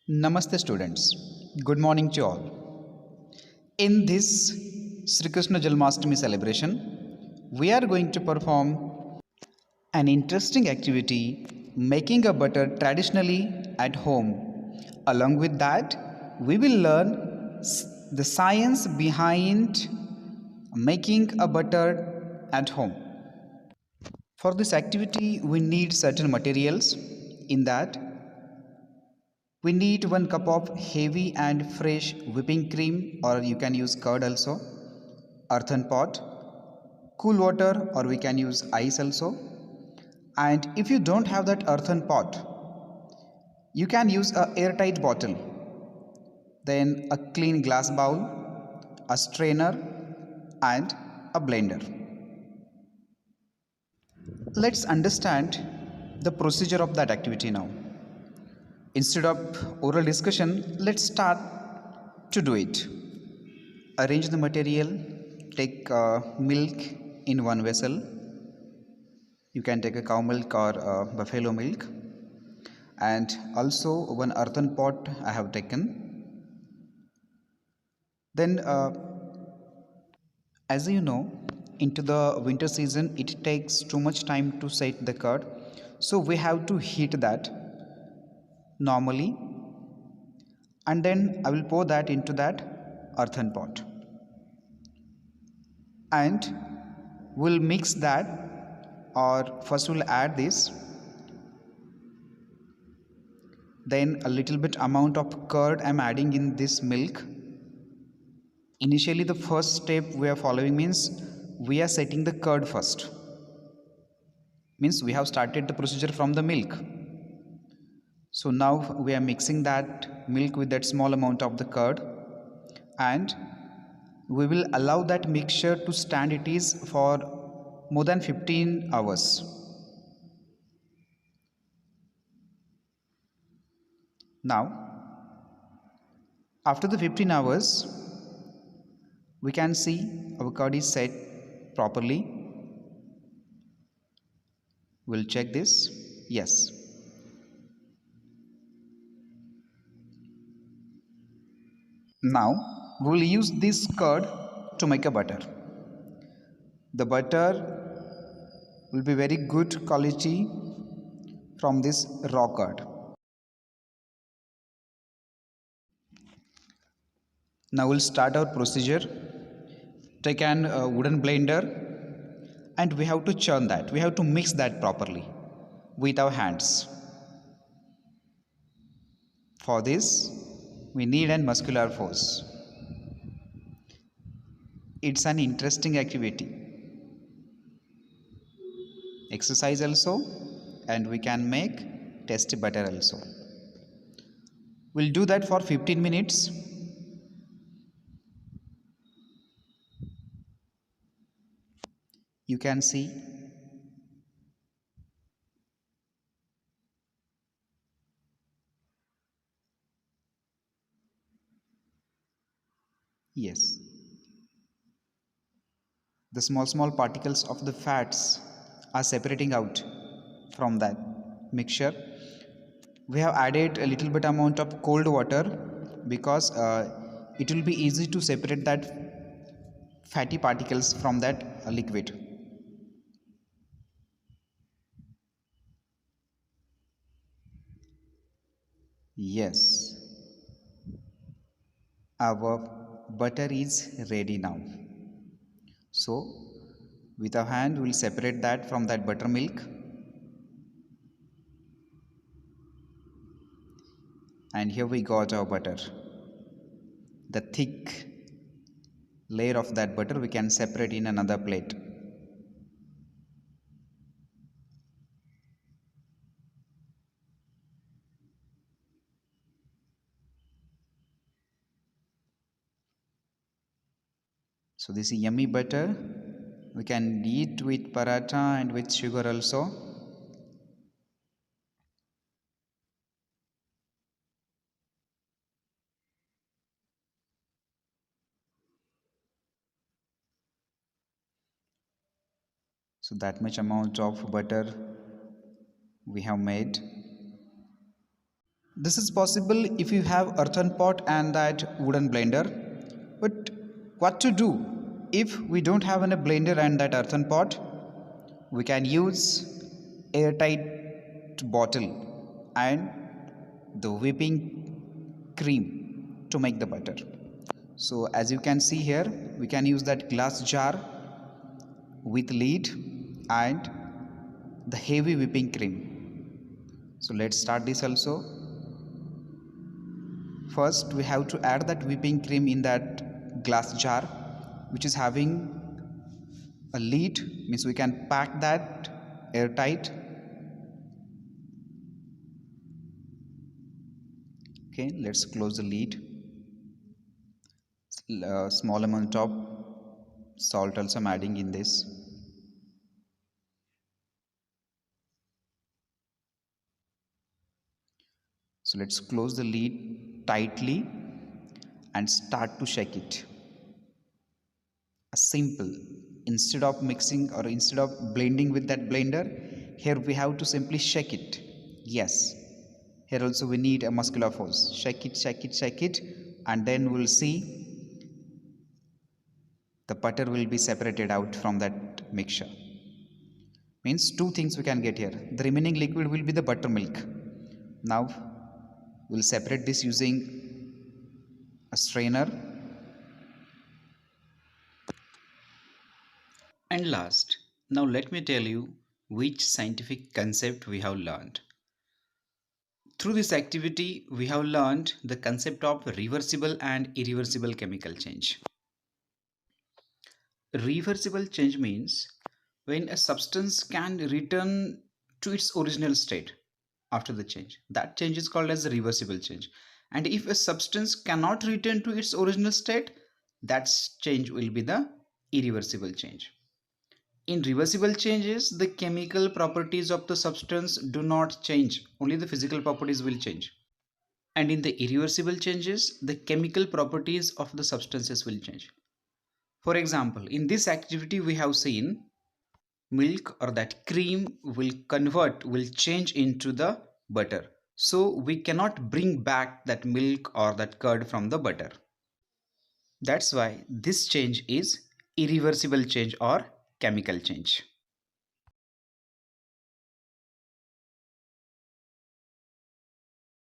Namaste students. Good morning to all. In this Sri Krishna Jalmashtami celebration, we are going to perform an interesting activity making a butter traditionally at home. Along with that, we will learn the science behind making a butter at home. For this activity, we need certain materials. In that, we need 1 cup of heavy and fresh whipping cream, or you can use curd also, earthen pot, cool water, or we can use ice also. And if you don't have that earthen pot, you can use a airtight bottle, then a clean glass bowl, a strainer, and a blender. Let's understand the procedure of that activity now. Instead of oral discussion, let's start to do it. Arrange the material. Take milk in one vessel. You can take a cow milk or buffalo milk, and also one earthen pot I have taken. Then as you know, into the winter season it takes too much time to set the curd, so we have to heat that normally, and then I will pour that into that earthen pot, and we'll mix that, or first we'll add this, then a little bit amount of curd I'm adding in this milk. Initially the first step we are following means we are setting the curd first, means we have started the procedure from the milk. So now we are mixing that milk with that small amount of the curd, and we will allow that mixture to stand it is for more than 15 hours. Now after the 15 hours we can see our curd is set properly. We'll check this. Yes. Now we will use this curd to make a butter. The butter will be very good quality from this raw curd. Now we'll start our procedure. Take an wooden blender, and we have to churn that. We have to mix that properly with our hands. For this, we need an muscular force. It's an interesting activity. Exercise also, and we can make tasty butter also. We'll do that for 15 minutes. You can see yes, the small particles of the fats are separating out from that mixture. We have added a little bit amount of cold water because it will be easy to separate that fatty particles from that liquid. Yes, our butter is ready now. So with our hand we'll separate that from that buttermilk, and here we got our butter. The thick layer of that butter we can separate in another plate. So this is yummy butter. We can eat with paratha and with sugar also. So that much amount of butter we have made. This is possible if you have earthen pot and that wooden blender. But what to do if we don't have a blender and that earthen pot? We can use airtight bottle and the whipping cream to make the butter. So as you can see here, we can use that glass jar with lid and the heavy whipping cream. So let's start this also. First we have to add that whipping cream in that glass jar which is having a lid, means we can pack that airtight. Okay, let's close the lid. Small amount of salt also I'm adding in this. So let's close the lid tightly and start to shake it. A simple, instead of mixing or instead of blending with that blender, here we have to simply shake it. Yes, here also we need a muscular force. Shake it, shake it, shake it, and then we'll see the butter will be separated out from that mixture. Means two things we can get here. The remaining liquid will be the buttermilk. Now we'll separate this using a strainer. And last, now let me tell you which scientific concept we have learned. Through this activity, we have learned the concept of reversible and irreversible chemical change. Reversible change means when a substance can return to its original state after the change. That change is called as a reversible change. And if a substance cannot return to its original state, that change will be the irreversible change. In reversible changes, the chemical properties of the substance do not change, only the physical properties will change. And in the irreversible changes, the chemical properties of the substances will change. For example, in this activity we have seen milk or that cream will change into the butter. So we cannot bring back that milk or that curd from the butter. That's why this change is irreversible change or chemical change.